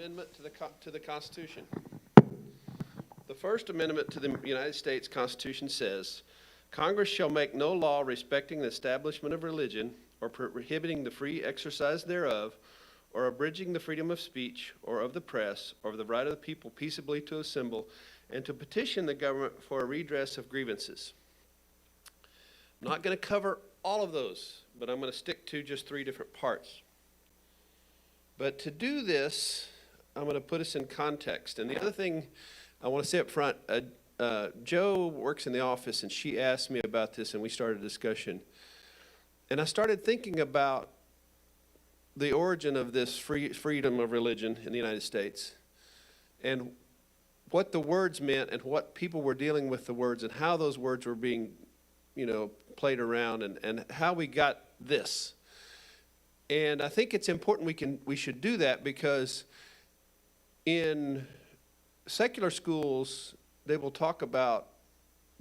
amendment to the Constitution. The First Amendment to the United States Constitution says, Congress shall make no law respecting the establishment of religion or prohibiting the free exercise thereof, or abridging the freedom of speech or of the press, or of the right of the people peaceably to assemble and to petition the government for a redress of grievances. I'm not going to cover all of those, but I'm going to stick to just 3 different parts. But to do this, I'm going to put us in context. And the other thing I want to say up front, Joe works in the office, and she asked me about this, and we started a discussion. And I started thinking about the origin of this freedom of religion in the United States, and what the words meant, and what people were dealing with the words, and how those words were being, played around, and how we got this. And I think it's important we should do that, because in secular schools, they will talk about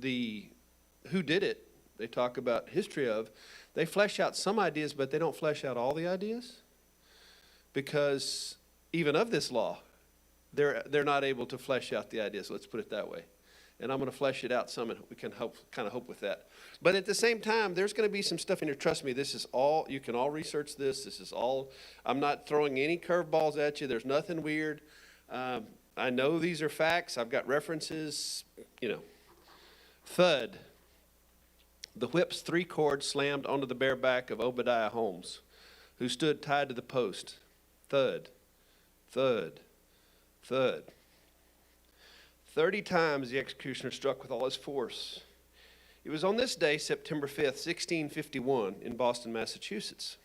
who did it. They talk about history of. They flesh out some ideas, but they don't flesh out all the ideas, because even of this law, they're not able to flesh out the ideas. Let's put it that way. And I'm going to flesh it out some, and we can kind of hope with that. But at the same time, there's going to be some stuff in here. Trust me, this is all, you can all research this. This is all, I'm not throwing any curveballs at you. There's nothing weird. I know these are facts. I've got references, Thud. The whip's 3 cords slammed onto the bare back of Obadiah Holmes, who stood tied to the post. Thud, thud, thud. 30 times the executioner struck with all his force. It was on this day, September 5th, 1651, in Boston, Massachusetts.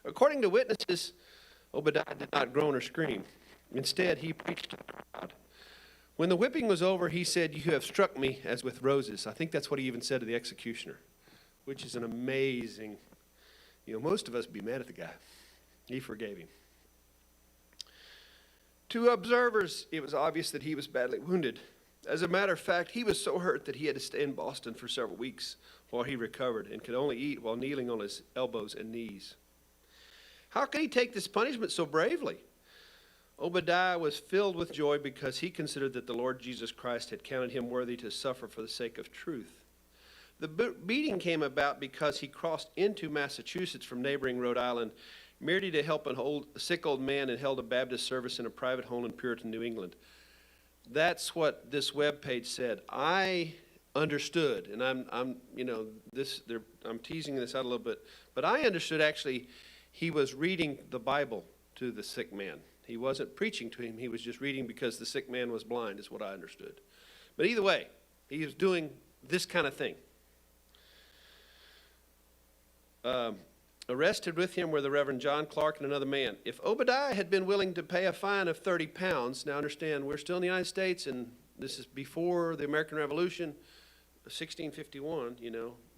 According to witnesses, Obadiah did not groan or scream. Instead, he preached to the crowd. When the whipping was over, he said, "You have struck me as with roses." I think that's what he even said to the executioner, which is an amazing, most of us would be mad at the guy. He forgave him. To observers, it was obvious that he was badly wounded. As a matter of fact, he was so hurt that he had to stay in Boston for several weeks while he recovered, and could only eat while kneeling on his elbows and knees. How could he take this punishment so bravely? Obadiah was filled with joy because he considered that the Lord Jesus Christ had counted him worthy to suffer for the sake of truth. The beating came about because he crossed into Massachusetts from neighboring Rhode Island, merely to help a sick old man, and held a Baptist service in a private home in Puritan, New England. That's what this webpage said. I understood, and I'm teasing this out a little bit, but I understood actually he was reading the Bible to the sick man. He wasn't preaching to him. He was just reading because the sick man was blind, is what I understood. But either way, he was doing this kind of thing. Arrested with him were the Reverend John Clark and another man. If Obadiah had been willing to pay a fine of 30 pounds, now understand, we're still in the United States, and this is before the American Revolution, 1651,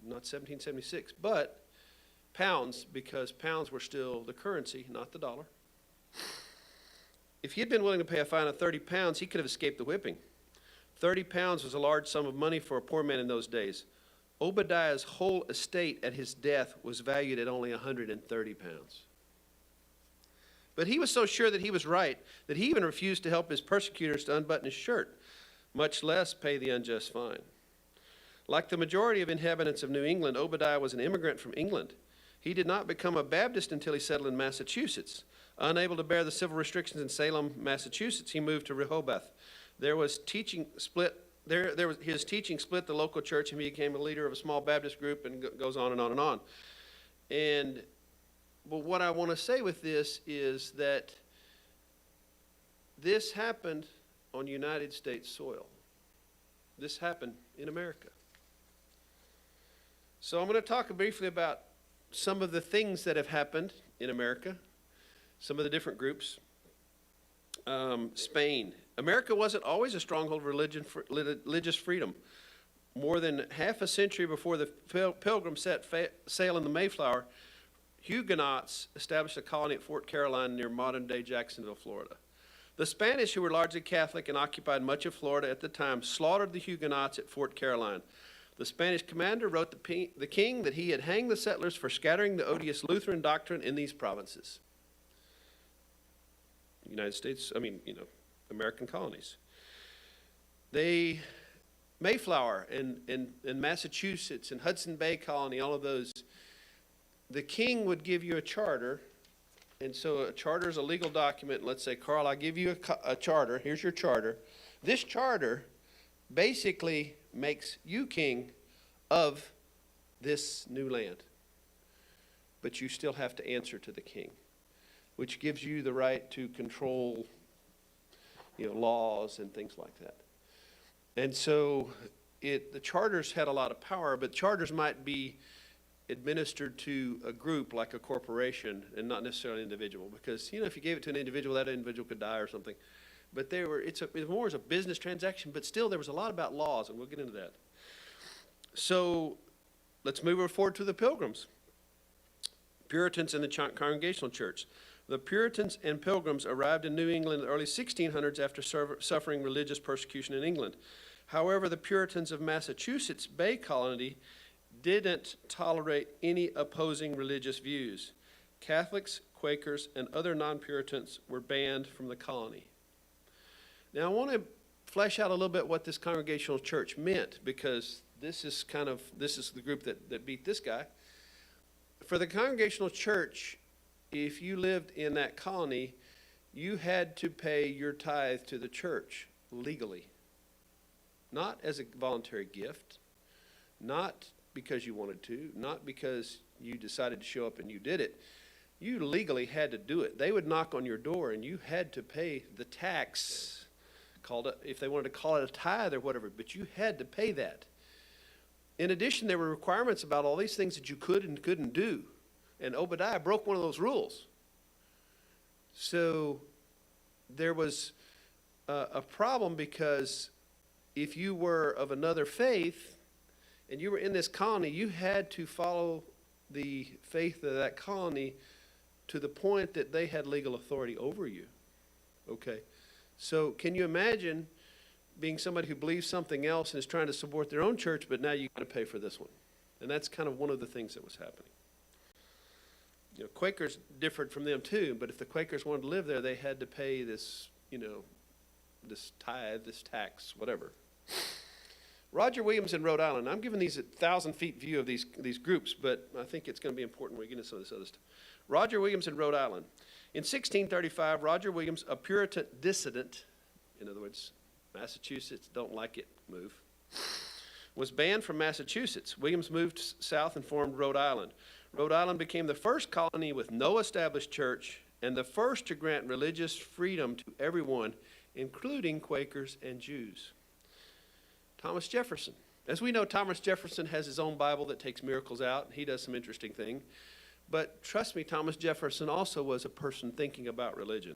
not 1776, but pounds, because pounds were still the currency, not the dollar. If he had been willing to pay a fine of 30 pounds, he could have escaped the whipping. 30 pounds was a large sum of money for a poor man in those days. Obadiah's whole estate at his death was valued at only 130 pounds. But he was so sure that he was right that he even refused to help his persecutors to unbutton his shirt, much less pay the unjust fine. Like the majority of inhabitants of New England, Obadiah was an immigrant from England. He did not become a Baptist until he settled in Massachusetts. Unable to bear the civil restrictions in Salem, Massachusetts, he moved to Rehoboth. His teaching split the local church, and he became a leader of a small Baptist group, and goes on and on and on. But what I want to say with this is that this happened on United States soil. This happened in America. So I'm going to talk briefly about some of the things that have happened in America, some of the different groups. Spain. America wasn't always a stronghold of religious freedom. More than half a century before the Pilgrims set sail in the Mayflower, Huguenots established a colony at Fort Caroline near modern-day Jacksonville, Florida. The Spanish, who were largely Catholic and occupied much of Florida at the time, slaughtered the Huguenots at Fort Caroline. The Spanish commander wrote the king that he had hanged the settlers for scattering the odious Lutheran doctrine in these provinces. United States, American colonies. Mayflower and Massachusetts and Hudson Bay Colony, all of those, the king would give you a charter. And so a charter is a legal document. Let's say, Carl, I give you a charter. Here's your charter. This charter basically makes you king of this new land. But you still have to answer to the king, which gives you the right to control, laws and things like that. And so the charters had a lot of power, but charters might be administered to a group like a corporation and not necessarily an individual, because if you gave it to an individual, that individual could die or something. But it more as a business transaction, but still there was a lot about laws, and we'll get into that. So let's move forward to the Pilgrims, Puritans and the Congregational Church. The Puritans and Pilgrims arrived in New England in the early 1600s after suffering religious persecution in England. However, the Puritans of Massachusetts Bay Colony didn't tolerate any opposing religious views. Catholics, Quakers, and other non-Puritans were banned from the colony. Now, I want to flesh out a little bit what this Congregational Church meant, because this is the group that beat this guy. For the Congregational Church, if you lived in that colony, you had to pay your tithe to the church legally. Not as a voluntary gift, not because you wanted to, not because you decided to show up and you did it. You legally had to do it. They would knock on your door and you had to pay the tax, if they wanted to call it a tithe or whatever, but you had to pay that. In addition, there were requirements about all these things that you could and couldn't do. And Obadiah broke one of those rules. So there was a problem, because if you were of another faith and you were in this colony, you had to follow the faith of that colony to the point that they had legal authority over you. Okay. So can you imagine being somebody who believes something else and is trying to support their own church, but now you've got to pay for this one? And that's kind of one of the things that was happening. Quakers differed from them too, but if the Quakers wanted to live there, they had to pay this, this tithe, this tax, whatever. Roger Williams in Rhode Island. I'm giving these a 1,000-foot view of these groups, but I think it's going to be important when we get into some of this other stuff. Roger Williams in Rhode Island. In 1635, Roger Williams, a Puritan dissident, in other words, Massachusetts don't like it, move, was banned from Massachusetts. Williams moved south and formed Rhode Island. Rhode Island became the first colony with no established church and the first to grant religious freedom to everyone, including Quakers and Jews. Thomas Jefferson. As we know, Thomas Jefferson has his own Bible that takes miracles out. He does some interesting things. But trust me, Thomas Jefferson also was a person thinking about religion.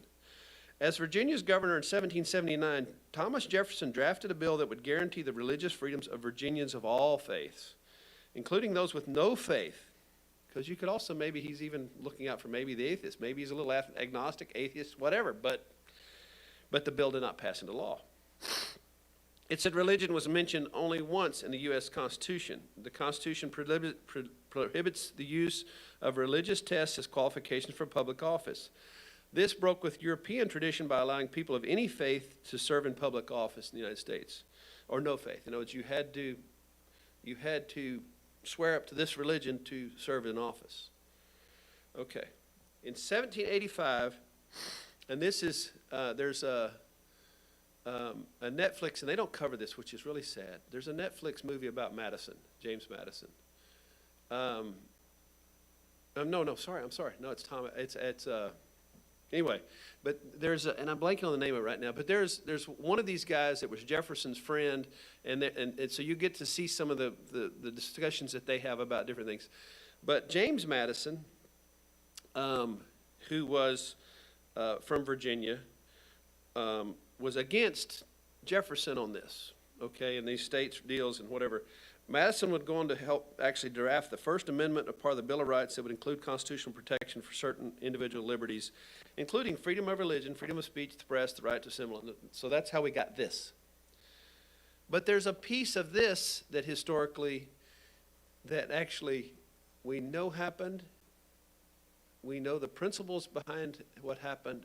As Virginia's governor in 1779, Thomas Jefferson drafted a bill that would guarantee the religious freedoms of Virginians of all faiths, including those with no faith. Because you could also, maybe he's even looking out for maybe the atheists. Maybe he's a little agnostic, atheist, whatever. But the bill did not pass into law. It said religion was mentioned only once in the U.S. Constitution. The Constitution prohibits the use of religious tests as qualifications for public office. This broke with European tradition by allowing people of any faith to serve in public office in the United States, or no faith. In other words, you had to swear up to this religion to serve in office. Okay. In 1785, and this is, there's a Netflix, and they don't cover this, which is really sad. There's a Netflix movie about Madison, James Madison. I'm sorry. No, it's Tom. Anyway, but and I'm blanking on the name of it right now, but there's one of these guys that was Jefferson's friend, and so you get to see some of the discussions that they have about different things. But James Madison, who was from Virginia, was against Jefferson on this, okay, and these states deals and whatever. Madison would go on to help actually draft the First Amendment, a part of the Bill of Rights that would include constitutional protection for certain individual liberties, including freedom of religion, freedom of speech, the press, the right to assemble. So that's how we got this. But there's a piece of this that historically, that actually we know happened. We know the principles behind what happened,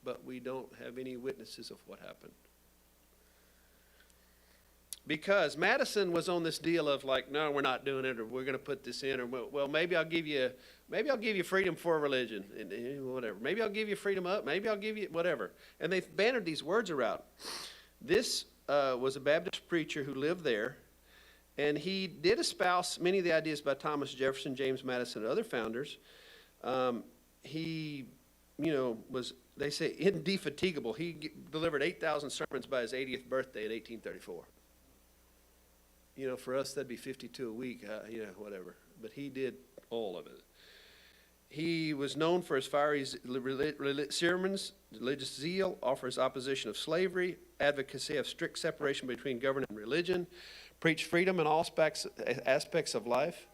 but we don't have any witnesses of what happened. Because Madison was on this deal of like, no, we're not doing it, or we're going to put this in, or well, maybe I'll give you freedom for a religion, and whatever. Maybe I'll give you freedom up. Maybe I'll give you whatever. And they bannered these words around. This was a Baptist preacher who lived there, and he did espouse many of the ideas by Thomas Jefferson, James Madison, and other founders. He, was, they say, indefatigable. He delivered 8,000 sermons by his 80th birthday in 1834. For us, that'd be 52 a week, whatever. But he did all of it. He was known for his fiery sermons, religious zeal, offers opposition of slavery, advocacy of strict separation between government and religion, preached freedom in all aspects of life.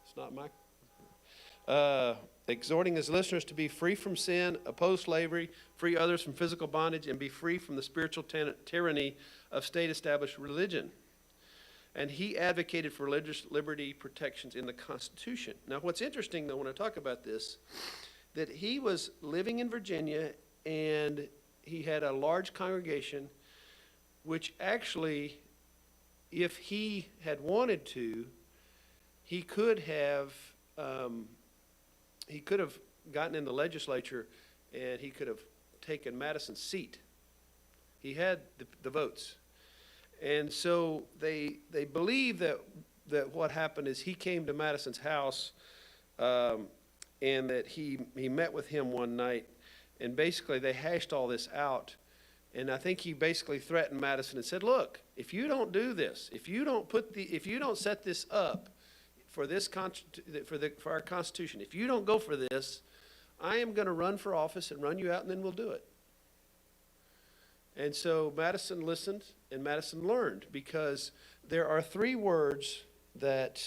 It's not my... exhorting his listeners to be free from sin, oppose slavery, free others from physical bondage, and be free from the spiritual tyranny of state-established religion. And he advocated for religious liberty protections in the Constitution. Now, what's interesting, though, when I talk about this, that he was living in Virginia, and he had a large congregation, which actually, if he had wanted to, he could have gotten in the legislature, and he could have taken Madison's seat. He had the votes. And so they believe that what happened is he came to Madison's house, and that he met with him one night, and basically they hashed all this out. And I think he basically threatened Madison and said, look, if you don't do this, if you don't set this up for our Constitution, if you don't go for this, I am going to run for office and run you out, and then we'll do it. And so Madison listened, and Madison learned, because there are three words that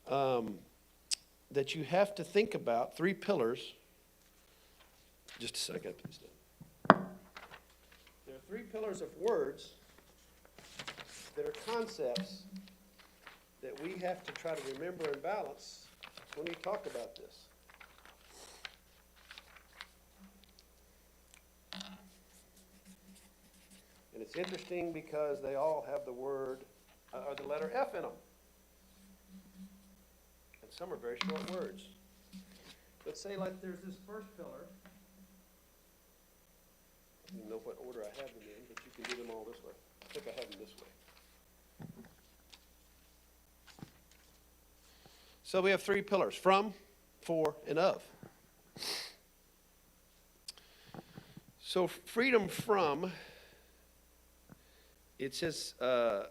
you have to think about, three pillars. Just a second, please. There are three pillars of words that are concepts that we have to try to remember and balance when we talk about this. And it's interesting because they all have the word, or the letter F in them. And some are very short words. Let's say like there's this first pillar. I don't even know what order I have them in, but you can do them all this way. I think I have them this way. So we have three pillars: from, for, and of. So freedom from, it says, a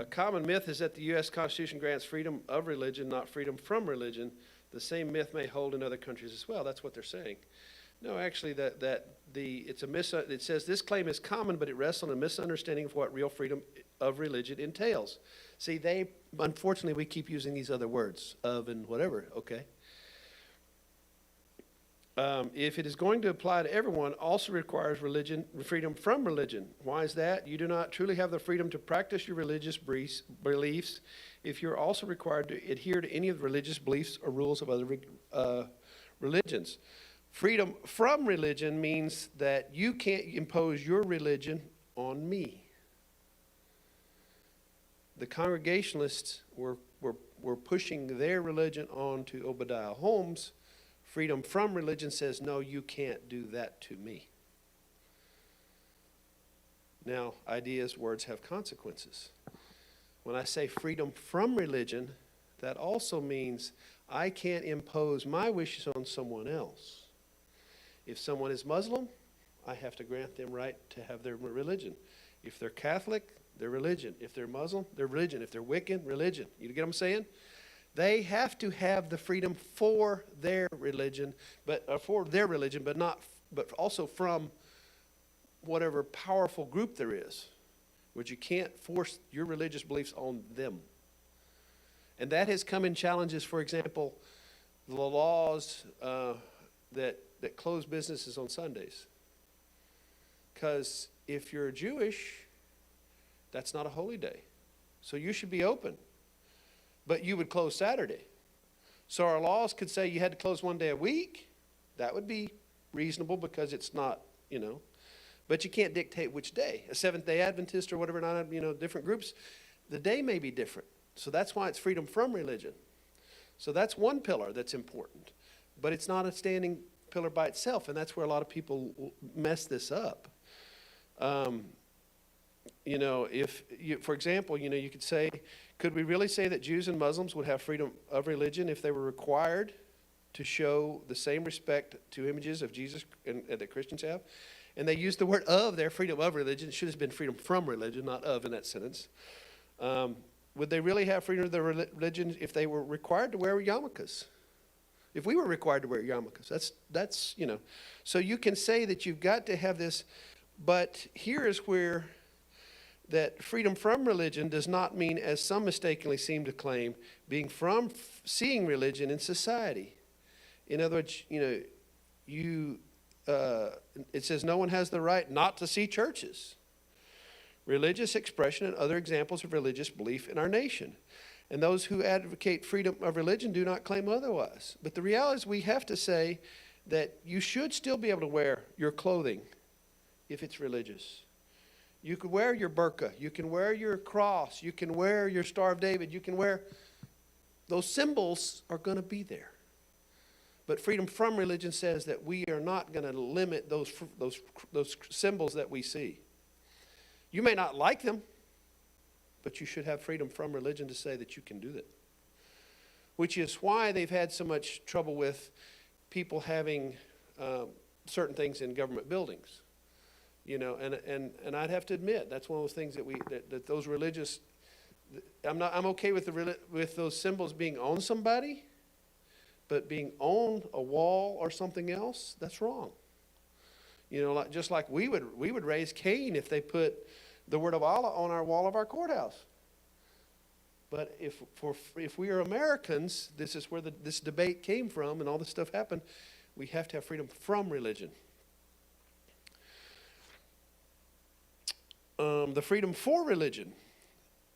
common myth is that the U.S. Constitution grants freedom of religion, not freedom from religion. The same myth may hold in other countries as well. That's what they're saying. No, actually, it says this claim is common, but it rests on a misunderstanding of what real freedom of religion entails. See, unfortunately, we keep using these other words, of and whatever, okay? If it is going to apply to everyone, also requires freedom from religion. Why is that? You do not truly have the freedom to practice your religious beliefs if you're also required to adhere to any of the religious beliefs or rules of other religions. Freedom from religion means that you can't impose your religion on me. The Congregationalists were pushing their religion on to Obadiah Holmes. Freedom from religion says, no, you can't do that to me. Now, ideas, words have consequences. When I say freedom from religion, that also means I can't impose my wishes on someone else. If someone is Muslim, I have to grant them right to have their religion. If they're Catholic, their religion. If they're Muslim, their religion. If they're Wiccan, religion. You get what I'm saying? They have to have the freedom for their religion, but also from whatever powerful group there is, which you can't force your religious beliefs on them. And that has come in challenges. For example, the laws that close businesses on Sundays. Because if you're Jewish, that's not a holy day. So you should be open. But you would close Saturday. So our laws could say you had to close one day a week. That would be reasonable because it's not, but you can't dictate which day. A Seventh-day Adventist or whatever, different groups, the day may be different. So that's why it's freedom from religion. So that's one pillar that's important. But it's not a standing pillar by itself, and that's where a lot of people mess this up. If you, for example, you could say, could we really say that Jews and Muslims would have freedom of religion if they were required to show the same respect to images of Jesus and that Christians have? And they use the word of their freedom of religion. It should have been freedom from religion, not of in that sentence. Would they really have freedom of their religion if they were required to wear yarmulkes? If we were required to wear yarmulkes, that's. So you can say that you've got to have this, but here is where that freedom from religion does not mean, as some mistakenly seem to claim, being from seeing religion in society. In other words, it says no one has the right not to see churches, religious expression, and other examples of religious belief in our nation. And those who advocate freedom of religion do not claim otherwise. But the reality is we have to say that you should still be able to wear your clothing if it's religious. You could wear your burqa. You can wear your cross. You can wear your Star of David. You can wear, those symbols are going to be there. But freedom from religion says that we are not going to limit those symbols that we see. You may not like them, but you should have freedom from religion to say that you can do that. Which is why they've had so much trouble with people having certain things in government buildings. And I'd have to admit that's one of those things that those religious. I'm okay with those symbols being on somebody, but being on a wall or something else, that's wrong. Just like we would raise Cain if they put the word of Allah on our wall of our courthouse. But if we are Americans, this is where this debate came from and all this stuff happened. We have to have freedom from religion. The freedom for religion.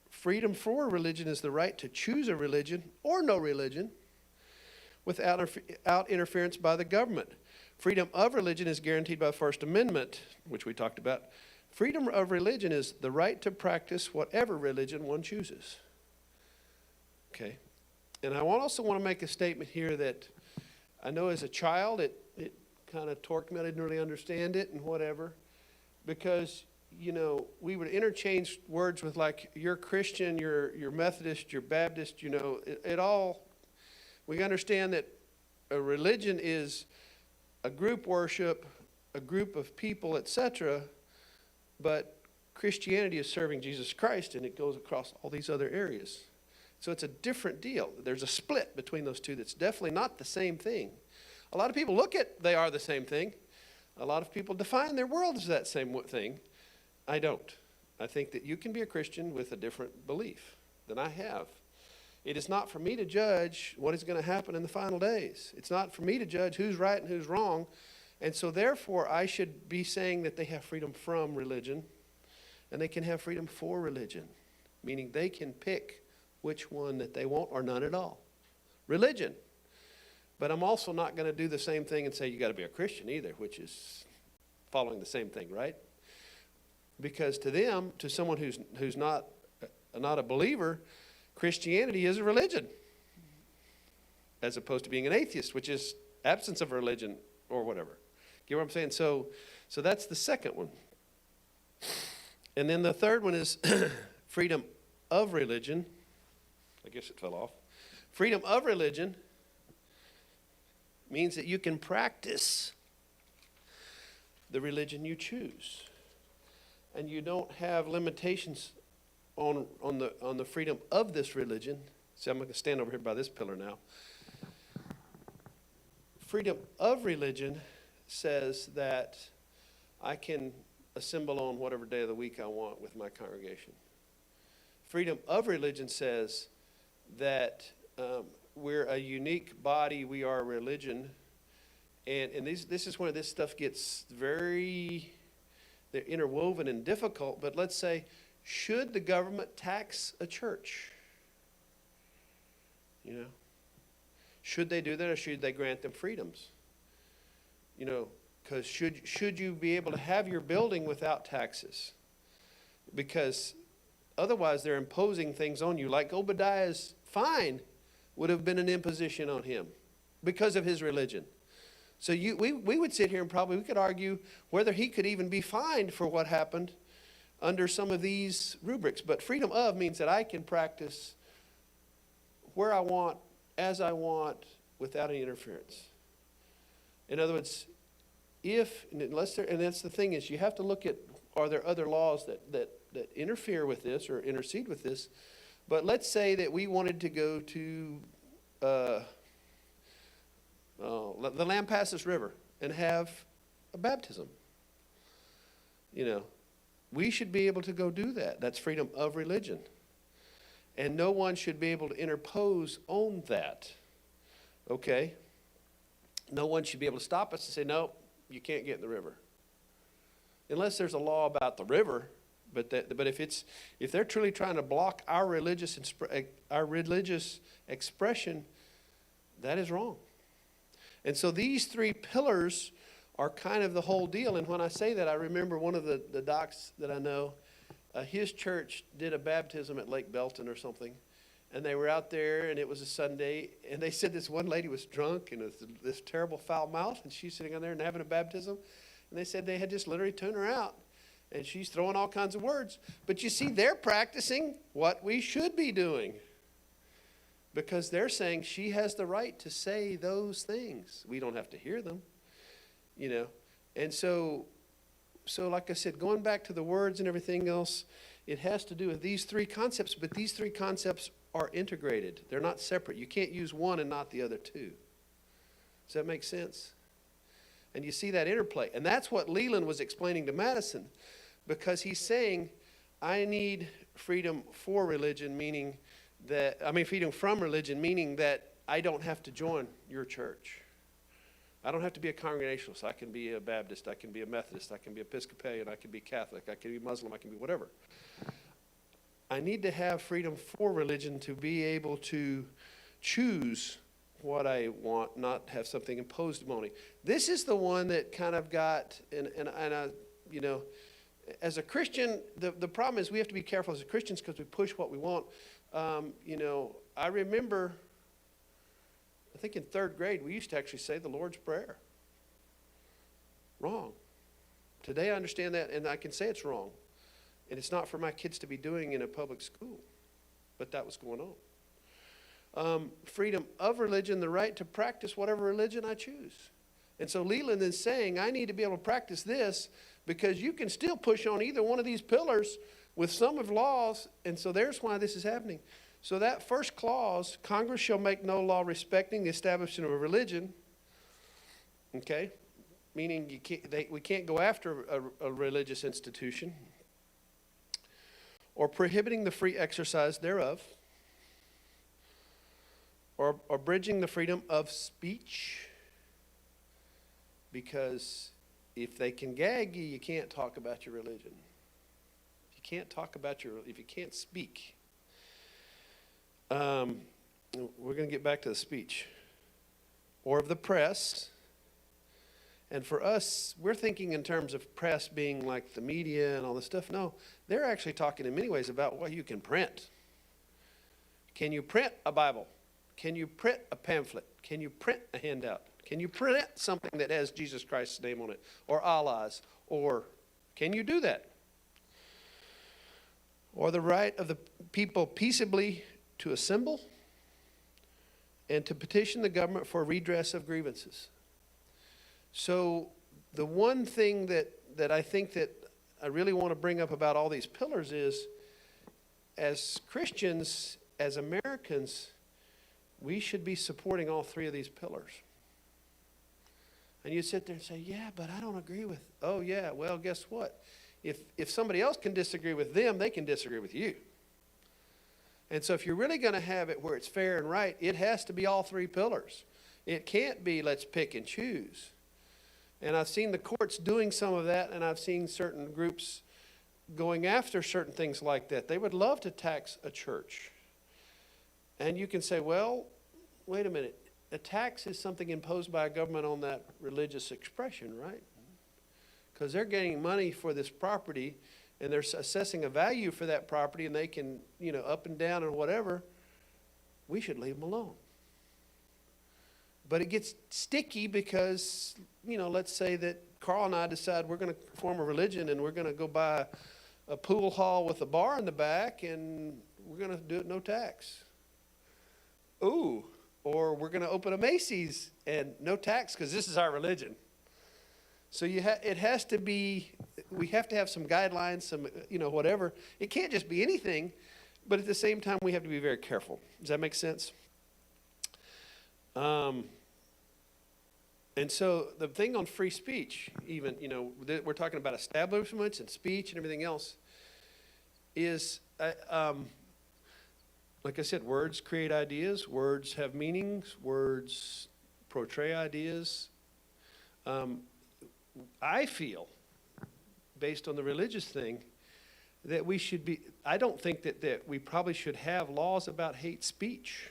Freedom for religion is the right to choose a religion or no religion without interference by the government. Freedom of religion is guaranteed by the First Amendment, which we talked about. Freedom of religion is the right to practice whatever religion one chooses. Okay. And I also want to make a statement here that I know as a child it kind of torqued me. I didn't really understand it and whatever. Because we would interchange words with like, you're Christian, you're Methodist, you're Baptist, we understand that a religion is a group worship, a group of people, etc., but Christianity is serving Jesus Christ, and it goes across all these other areas. So it's a different deal. There's a split between those two that's definitely not the same thing. A lot of people they are the same thing. A lot of people define their world as that same thing. I don't. I think that you can be a Christian with a different belief than I have. It is not for me to judge what is going to happen in the final days. It's not for me to judge who's right and who's wrong. And so therefore, I should be saying that they have freedom from religion and they can have freedom for religion, meaning they can pick which one that they want or none at all. Religion. But I'm also not going to do the same thing and say you got to be a Christian either, which is following the same thing, right? Because to them, to someone who's not a believer, Christianity is a religion, as opposed to being an atheist, which is absence of religion or whatever. Get what I'm saying? So that's the second one. And then the third one is freedom of religion. I guess it fell off. Freedom of religion means that you can practice the religion you choose. And you don't have limitations on the freedom of this religion. See, I'm going to stand over here by this pillar now. Freedom of religion says that I can assemble on whatever day of the week I want with my congregation. Freedom of religion says that we're a unique body, we are a religion, and this is where this stuff gets they're interwoven and difficult, but let's say, should the government tax a church? Should they do that, or should they grant them freedoms? You know, because should you be able to have your building without taxes? Because otherwise they're imposing things on you. Like Obadiah's fine would have been an imposition on him because of his religion. So we would sit here and we could argue whether he could even be fined for what happened under some of these rubrics. But freedom of means that I can practice where I want, as I want, without any interference. In other words, and that's the thing is, you have to look at, are there other laws that interfere with this or intercede with this? But let's say that we wanted to go to the Lampasas River and have a baptism. You know, we should be able to go do that. That's freedom of religion. And no one should be able to interpose on that. Okay? No one should be able to stop us and say, no, you can't get in the river. Unless there's a law about the river, but if they're truly trying to block our religious expression, that is wrong. And so these three pillars are kind of the whole deal. And when I say that, I remember one of the docs that I know, his church did a baptism at Lake Belton or something. And they were out there, and it was a Sunday. And they said this one lady was drunk and with this terrible foul mouth, and she's sitting on there and having a baptism. And they said they had just literally turned her out. And she's throwing all kinds of words. But you see, they're practicing what we should be doing. Because they're saying she has the right to say those things. We don't have to hear them, you know. And so like I said, going back to the words and everything else, it has to do with these three concepts. But these three concepts are integrated. They're not separate. You can't use one and not the other two. Does that make sense? And you see that interplay. And that's what Leland was explaining to Madison. Because he's saying, I need freedom for religion, freedom from religion, meaning that I don't have to join your church. I don't have to be a Congregationalist. I can be a Baptist. I can be a Methodist. I can be Episcopalian. I can be Catholic. I can be Muslim. I can be whatever. I need to have freedom for religion to be able to choose what I want, not have something imposed upon me. This is the one that kind of got, and I, you know, as a Christian, the problem is we have to be careful as Christians because we push what we want. You know, I remember, I think in third grade, we used to actually say the Lord's Prayer. Wrong. Today I understand that, and I can say it's wrong. And it's not for my kids to be doing in a public school. But that was going on. Freedom of religion, the right to practice whatever religion I choose. And so Leland is saying, I need to be able to practice this because you can still push on either one of these pillars with some of laws, and so there's why this is happening. So that first clause, Congress shall make no law respecting the establishment of a religion, okay, meaning we can't go after a religious institution, or prohibiting the free exercise thereof, or abridging the freedom of speech, because if they can gag you, you can't talk about your religion. If you can't speak. We're going to get back to the speech. Or of the press. And for us, we're thinking in terms of press being like the media and all this stuff. No, they're actually talking in many ways about what you can print. Can you print a Bible? Can you print a pamphlet? Can you print a handout? Can you print something that has Jesus Christ's name on it? Or Allah's? Or can you do that? Or the right of the people peaceably to assemble and to petition the government for redress of grievances. So the one thing that I think that I really want to bring up about all these pillars is, as Christians, as Americans, we should be supporting all three of these pillars. And you sit there and say, yeah, but I don't agree with, oh yeah, well, guess what? If somebody else can disagree with them, they can disagree with you. And so if you're really going to have it where it's fair and right, it has to be all three pillars. It can't be let's pick and choose. And I've seen the courts doing some of that, and I've seen certain groups going after certain things like that. They would love to tax a church. And you can say, well, wait a minute. a tax is something imposed by a government on that religious expression, right? Because they're getting money for this property, and they're assessing a value for that property, and they can, up and down and whatever. We should leave them alone. But it gets sticky because, let's say that Carl and I decide we're going to form a religion, and we're going to go buy a pool hall with a bar in the back, and we're going to do it no tax. Ooh, or we're going to open a Macy's and no tax because this is our religion. So it has to be, we have to have some guidelines, some, whatever. It can't just be anything, but at the same time, we have to be very careful. Does that make sense? And so the thing on free speech, even, we're talking about establishments and speech and everything else, is, like I said, words create ideas, words have meanings, words portray ideas. I feel, based on the religious thing, that we should be, I don't think that we probably should have laws about hate speech.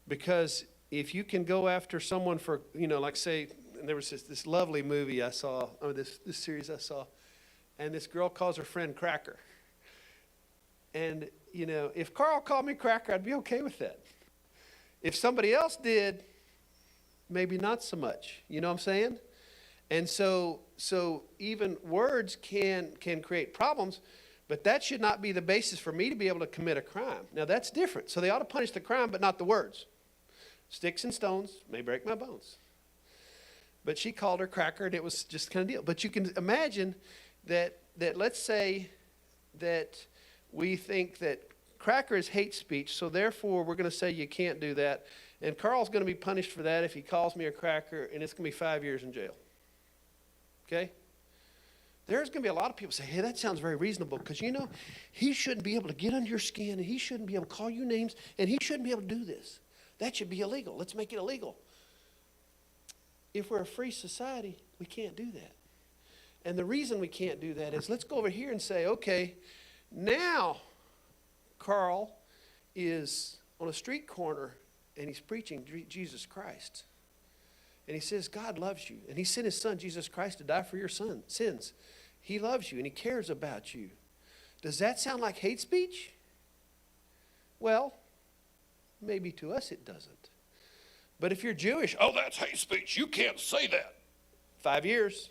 Because if you can go after someone for, like say, and there was this lovely movie I saw, or this series I saw, and this girl calls her friend Cracker. And, if Carl called me Cracker, I'd be okay with that. If somebody else did, maybe not so much. You know what I'm saying? And so even words can create problems, but that should not be the basis for me to be able to commit a crime. Now, that's different. So they ought to punish the crime, but not the words. Sticks and stones may break my bones. But she called her Cracker, and it was just kind of deal. But you can imagine that let's say that we think that Cracker is hate speech, so therefore we're going to say you can't do that. And Carl's going to be punished for that if he calls me a cracker, and it's going to be 5 years in jail. Okay? There's going to be a lot of people say, hey, that sounds very reasonable, because, he shouldn't be able to get under your skin, and he shouldn't be able to call you names, and he shouldn't be able to do this. That should be illegal. Let's make it illegal. If we're a free society, we can't do that. And the reason we can't do that is let's go over here and say, okay, now Carl is on a street corner and he's preaching Jesus Christ. And he says, God loves you. And he sent his son, Jesus Christ, to die for your sins. He loves you and he cares about you. Does that sound like hate speech? Well, maybe to us it doesn't. But if you're Jewish, oh, that's hate speech. You can't say that. 5 years.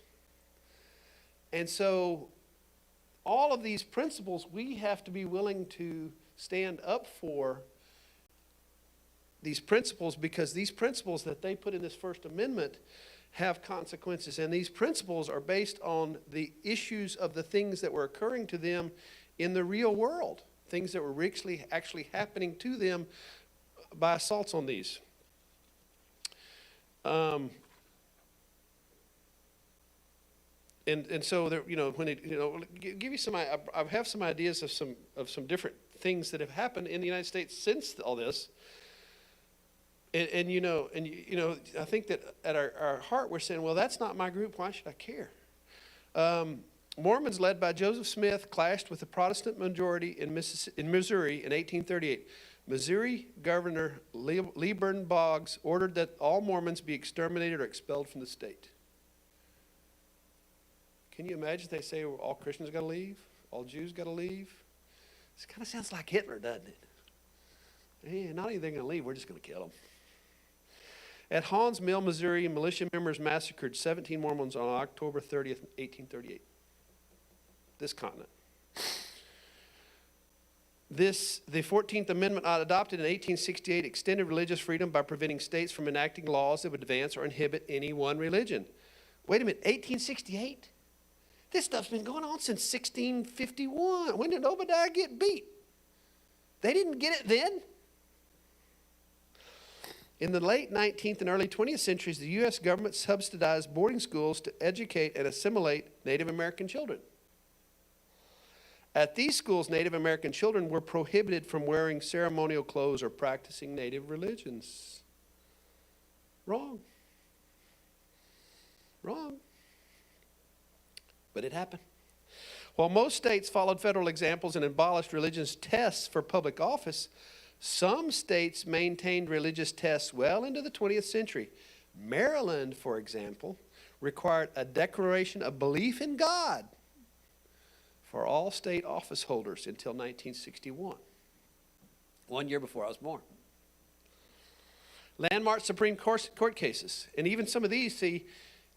And so all of these principles, we have to be willing to stand up for these principles, because these principles that they put in this First Amendment have consequences. And these principles are based on the issues of the things that were occurring to them in the real world, things that were actually happening to them by assaults on these. And so there, when it, give you some, I have some ideas of some different things that have happened in the United States since all this. And I think that at our heart we're saying, well, that's not my group. Why should I care? Mormons led by Joseph Smith clashed with the Protestant majority in Missouri in 1838. Missouri Governor Lilburn Boggs ordered that all Mormons be exterminated or expelled from the state. Can you imagine if they say all Christians got to leave? All Jews got to leave? This kind of sounds like Hitler, doesn't it? Hey, not only are they going to leave, we're just going to kill them. At Haun's Mill, Missouri, militia members massacred 17 Mormons on October 30th, 1838. This continent. The 14th Amendment adopted in 1868 extended religious freedom by preventing states from enacting laws that would advance or inhibit any one religion. Wait a minute, 1868? This stuff's been going on since 1651. When did Obadiah get beat? They didn't get it then. In the late 19th and early 20th centuries, the U.S. government subsidized boarding schools to educate and assimilate Native American children. At these schools, Native American children were prohibited from wearing ceremonial clothes or practicing Native religions. Wrong. Wrong. But it happened. While most states followed federal examples and abolished religious tests for public office, Some states maintained religious tests well into the 20th century. Maryland, for example, required a declaration of belief in God for all state office holders until 1961, 1 year before I was born. Landmark Supreme Court cases, and even some of these, see,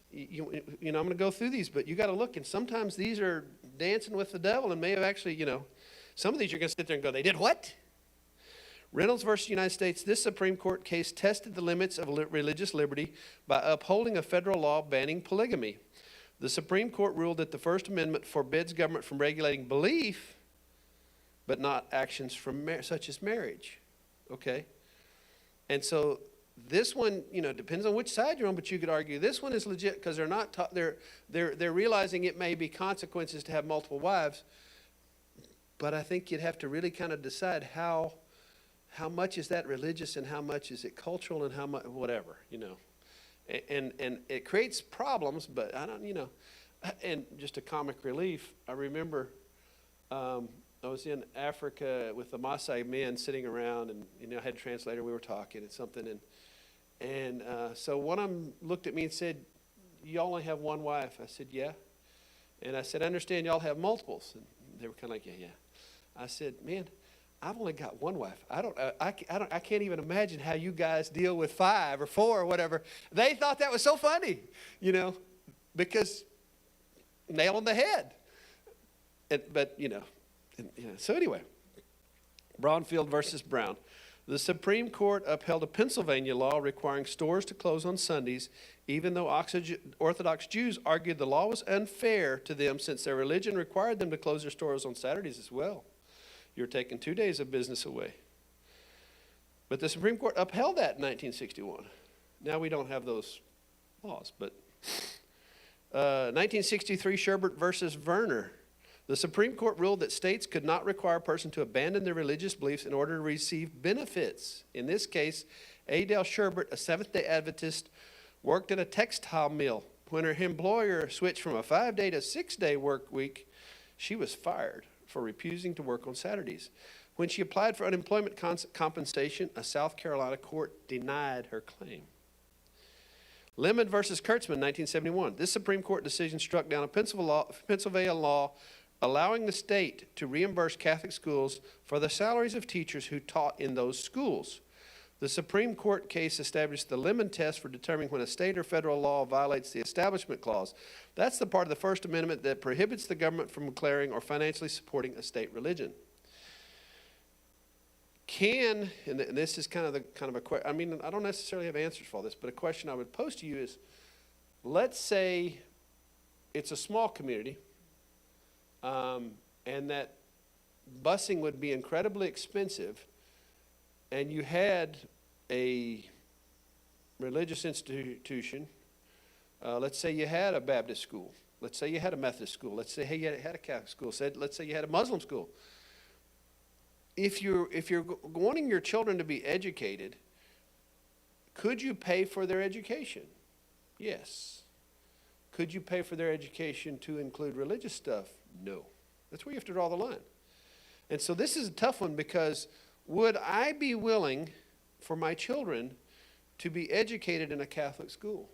you know, I'm going to go through these, but you got to look, and sometimes these are dancing with the devil and may have actually, you know, some of these you're going to sit there and go, they did what? Reynolds versus United States, this Supreme Court case tested the limits of religious liberty by upholding a federal law banning polygamy. The Supreme Court ruled that the First Amendment forbids government from regulating belief, but not actions from such as marriage. Okay? And so this one, you know, depends on which side you're on, but you could argue this one is legit because they're not they're realizing it may be consequences to have multiple wives. But I think you'd have to really kind of decide how much is that religious and how much is it cultural and how much whatever, you know. And it creates problems, but I don't, you know. And just a comic relief, I remember I was in Africa with the Maasai men sitting around, and you know, I had a translator. We were talking and something, and so one of them looked at me and said, "You only have one wife?" I said, "Yeah." And I said, "I understand y'all have multiples." And they were kind of like, "Yeah, yeah." I said, "Man, I've only got one wife. I can't even imagine how you guys deal with 5 or 4 or whatever." They thought that was so funny, you know, because nail on the head. But you know. So anyway, Braunfield versus Brown. The Supreme Court upheld a Pennsylvania law requiring stores to close on Sundays, even though Orthodox Jews argued the law was unfair to them since their religion required them to close their stores on Saturdays as well. You're taking 2 days of business away. But the Supreme Court upheld that in 1961. Now we don't have those laws, but 1963 Sherbert versus Verner. The Supreme Court ruled that states could not require a person to abandon their religious beliefs in order to receive benefits. In this case, Adele Sherbert, a Seventh-day Adventist, worked at a textile mill. When her employer switched from a 5-day to 6-day work week, she was fired for refusing to work on Saturdays. When she applied for unemployment compensation, a South Carolina court denied her claim. Lemon versus Kurtzman, 1971. This Supreme Court decision struck down a Pennsylvania law allowing the state to reimburse Catholic schools for the salaries of teachers who taught in those schools. The Supreme Court case established the Lemon test for determining when a state or federal law violates the Establishment Clause. That's the part of the First Amendment that prohibits the government from declaring or financially supporting a state religion. And this is kind of a question, I mean, I don't necessarily have answers for this, but a question I would pose to you is, let's say it's a small community, and that busing would be incredibly expensive, and you had a religious institution, let's say you had a Baptist school, let's say you had a Methodist school, let's say you had a Catholic school, let's say you had a Muslim school. If you're wanting your children to be educated, could you pay for their education? Yes. Could you pay for their education to include religious stuff? No. That's where you have to draw the line. And so this is a tough one, because would I be willing for my children to be educated in a Catholic school?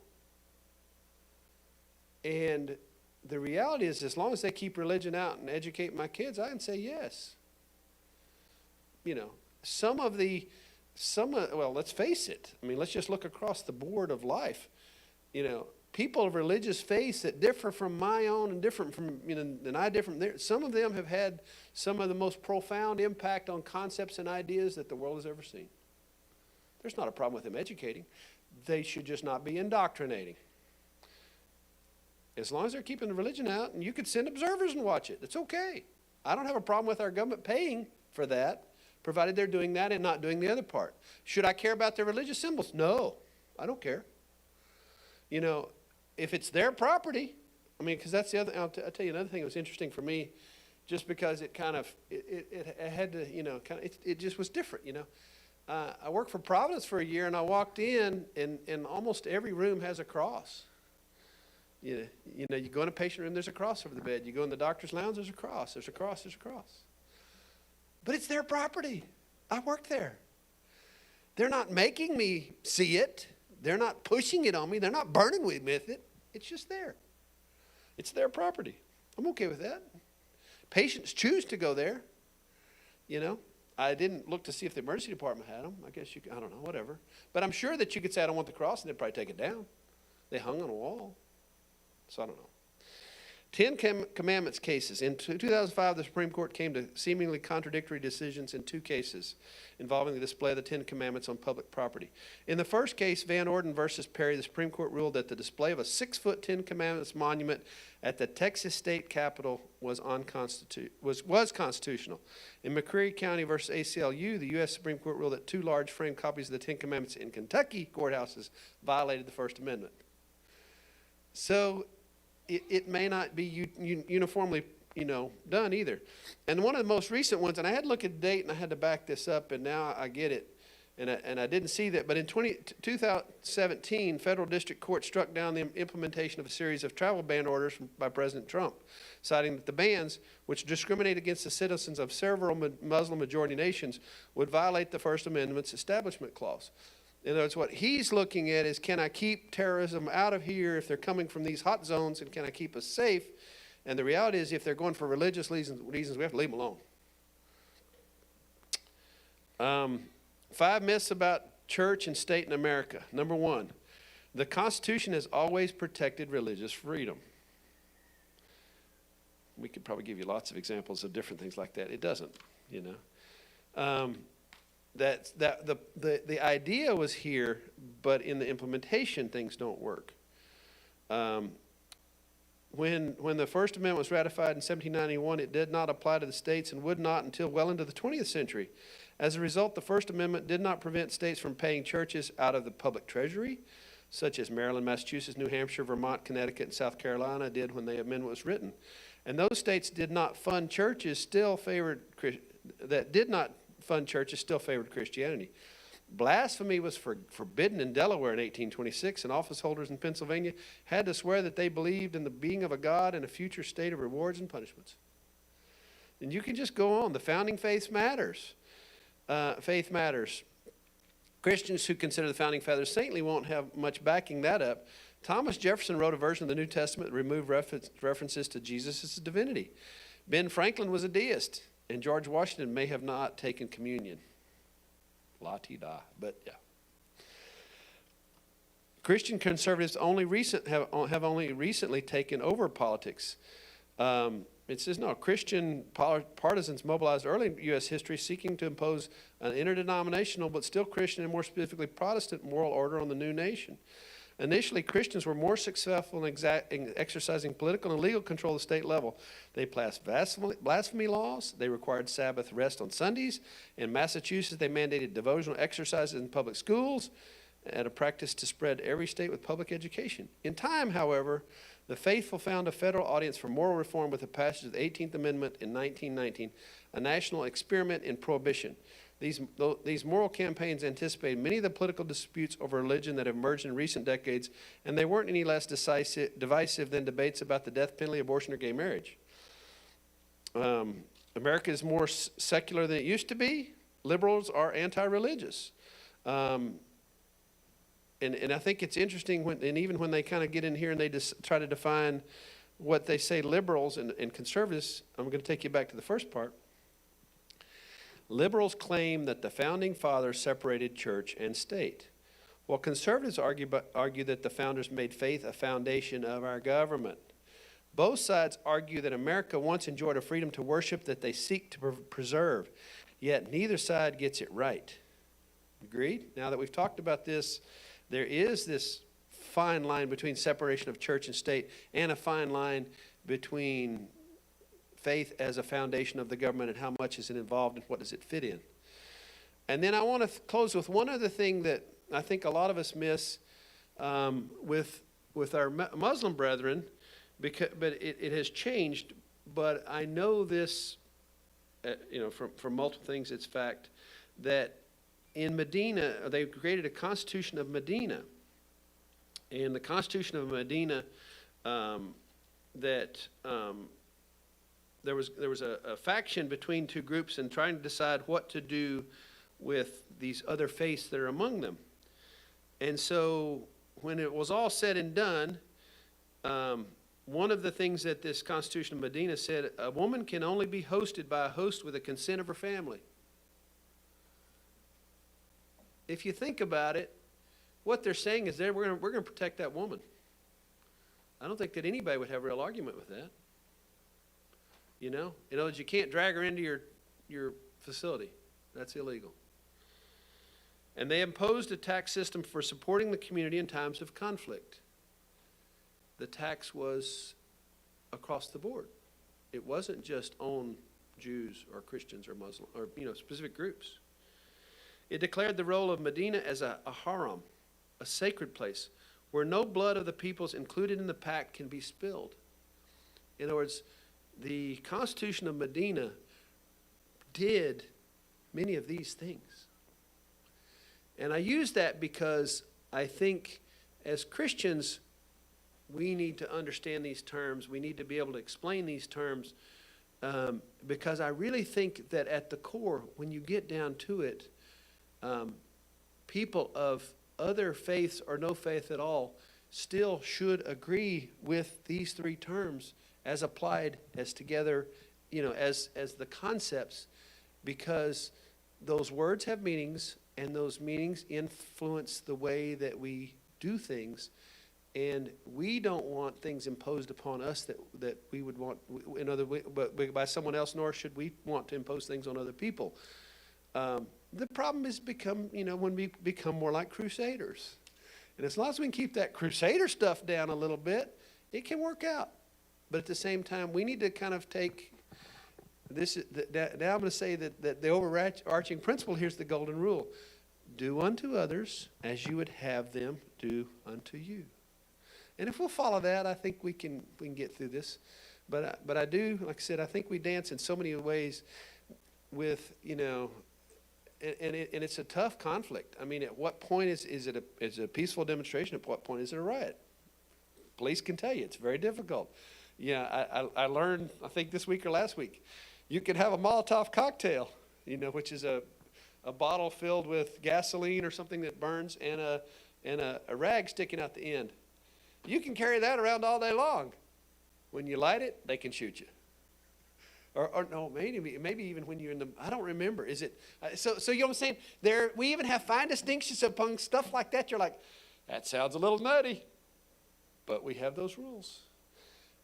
And the reality is, as long as they keep religion out and educate my kids, I can say yes. You know, well, let's face it. I mean, let's just look across the board of life. You know, people of religious faith that differ from my own and different from, you know, than I differ from theirs. Some of them have had some of the most profound impact on concepts and ideas that the world has ever seen. There's not a problem with them educating. They should just not be indoctrinating. As long as they're keeping the religion out, and you could send observers and watch it, it's okay. I don't have a problem with our government paying for that, provided they're doing that and not doing the other part. Should I care about their religious symbols? No, I don't care. You know, if it's their property, I mean, because that's the other, I'll tell you another thing that was interesting for me, just because it kind of, it had to, you know, kind of, it just was different, you know. I worked for Providence for a year, and I walked in, and almost every room has a cross. You know, you go in a patient room, there's a cross over the bed. You go in the doctor's lounge, there's a cross. There's a cross, there's a cross. But it's their property. I work there. They're not making me see it. They're not pushing it on me. They're not burning me with it. It's just there. It's their property. I'm okay with that. Patients choose to go there. You know, I didn't look to see if the emergency department had them. I guess you could, I don't know, whatever. But I'm sure that you could say, I don't want the cross, and they'd probably take it down. They hung on a wall. So I don't know. 10 Commandments cases. In 2005, the Supreme Court came to seemingly contradictory decisions in 2 cases involving the display of the 10 Commandments on public property. In the first case, Van Orden versus Perry, the Supreme Court ruled that the display of a 6-foot 10 Commandments monument at the Texas state capitol was constitutional. In McCreary County versus ACLU, the U.S. Supreme Court ruled that 2 large framed copies of the 10 Commandments in Kentucky courthouses violated the First Amendment. So it may not be uniformly, done either. And one of the most recent ones, and I had to look at the date and I had to back this up, and now I get it. And I didn't see that, but in 2017, federal district court struck down the implementation of a series of travel ban orders by President Trump, citing that the bans, which discriminate against the citizens of several Muslim-majority nations, would violate the First Amendment's Establishment Clause. In other words, what he's looking at is, can I keep terrorism out of here if they're coming from these hot zones, and can I keep us safe? And the reality is, if they're going for religious reasons, we have to leave them alone. 5 myths about church and state in America. Number 1, the Constitution has always protected religious freedom. We could probably give you lots of examples of different things like that. It doesn't, the idea was here, but in the implementation, things don't work. When the First Amendment was ratified in 1791, it did not apply to the states and would not until well into the 20th century. As a result, the First Amendment did not prevent states from paying churches out of the public treasury, such as Maryland, Massachusetts, New Hampshire, Vermont, Connecticut, and South Carolina did when the amendment was written. And those states did not fund churches, still favored Christianity. Blasphemy was forbidden in Delaware in 1826, and office holders in Pennsylvania had to swear that they believed in the being of a God and a future state of rewards and punishments. And you can just go on. The founding faith matters. Faith matters. Christians who consider the founding fathers saintly won't have much backing that up. Thomas Jefferson wrote a version of the New Testament that removed references to Jesus' divinity. Ben Franklin was a deist, and George Washington may have not taken communion. La-ti-da, but yeah. Christian conservatives have only recently taken over politics. It says, no, Christian partisans mobilized early in U.S. history seeking to impose an interdenominational but still Christian and more specifically Protestant moral order on the new nation. Initially, Christians were more successful in exercising political and legal control at the state level. They passed blasphemy laws. They required Sabbath rest on Sundays. In Massachusetts, they mandated devotional exercises in public schools and a practice to spread every state with public education. In time, however, the faithful found a federal audience for moral reform with the passage of the 18th Amendment in 1919, a national experiment in prohibition. These moral campaigns anticipated many of the political disputes over religion that have emerged in recent decades, and they weren't any less divisive than debates about the death penalty, abortion, or gay marriage. America is more secular than it used to be. Liberals are anti-religious. And I think it's interesting, even when they kind of get in here and they just try to define what they say liberals and conservatives, I'm going to take you back to the first part. Liberals claim that the founding fathers separated church and state, while conservatives argue that the founders made faith a foundation of our government. Both sides argue that America once enjoyed a freedom to worship that they seek to preserve, yet neither side gets it right. Agreed? Now that we've talked about this, there is this fine line between separation of church and state and a fine line between faith as a foundation of the government and how much is it involved and what does it fit in. And then I want to close with one other thing that I think a lot of us miss with our Muslim brethren, but it has changed. But I know this, from multiple things, it's fact that in Medina, they created a Constitution of Medina. And the Constitution of Medina, there was a faction between two groups in trying to decide what to do with these other faiths that are among them. And so when it was all said and done, one of the things that this Constitution of Medina said, a woman can only be hosted by a host with the consent of her family. If you think about it, what they're saying is we're going to protect that woman. I don't think that anybody would have a real argument with that. In other words, you can't drag her into your facility. That's illegal. And they imposed a tax system for supporting the community in times of conflict. The tax was across the board. It wasn't just on Jews or Christians or Muslims or specific groups. It declared the role of Medina as a haram, a sacred place, where no blood of the peoples included in the pact can be spilled. In other words, the Constitution of Medina did many of these things. And I use that because I think as Christians, we need to understand these terms. We need to be able to explain these terms because I really think that at the core, when you get down to it, people of other faiths or no faith at all still should agree with these three terms as applied, as together, as the concepts, because those words have meanings and those meanings influence the way that we do things. And we don't want things imposed upon us that we would want but by someone else, nor should we want to impose things on other people. The problem has become, when we become more like crusaders. And as long as we can keep that crusader stuff down a little bit, it can work out. But at the same time, we need to kind of take this. Now I'm going to say that the overarching principle here's the golden rule. Do unto others as you would have them do unto you. And if we'll follow that, I think we can get through this. But I do, like I said, I think we dance in so many ways with, and it's a tough conflict. I mean, at what point is it a peaceful demonstration? At what point is it a riot? Police can tell you it's very difficult. Yeah, I learned, I think this week or last week, you can have a Molotov cocktail, which is a bottle filled with gasoline or something that burns and a rag sticking out the end. You can carry that around all day long. When you light it, they can shoot you. Or no, maybe even when you're in the, I don't remember. Is it, so you know what I'm saying? We even have fine distinctions among stuff like that. You're like, that sounds a little nutty. But we have those rules.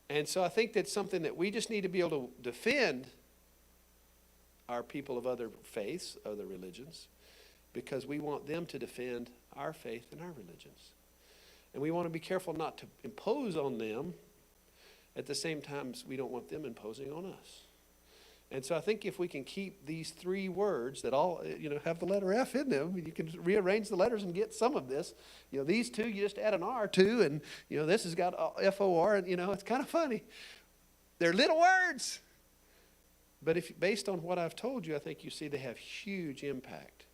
And so I think that's something that we just need to be able to defend our people of other faiths, other religions, because we want them to defend our faith and our religions. And we want to be careful not to impose on them at the same time as we don't want them imposing on us. And so I think if we can keep these three words that all, have the letter F in them, you can rearrange the letters and get some of this. These two, you just add an R to, and, this has got F-O-R, and, it's kind of funny. They're little words. But based on what I've told you, I think you see they have huge impact.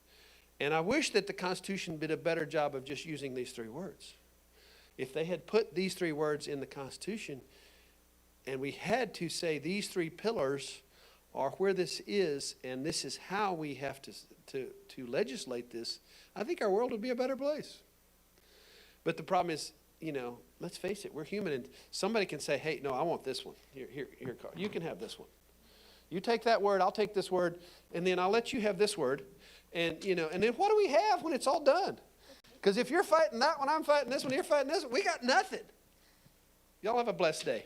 And I wish that the Constitution did a better job of just using these three words. If they had put these three words in the Constitution, and we had to say these three pillars are where this is, and this is how we have to legislate this, I think our world would be a better place. But the problem is, let's face it, we're human, and somebody can say, hey, no, I want this one. Here, Carl, you can have this one. You take that word, I'll take this word, and then I'll let you have this word. And, and then what do we have when it's all done? Because if you're fighting that one, I'm fighting this one, you're fighting this one, we got nothing. Y'all have a blessed day.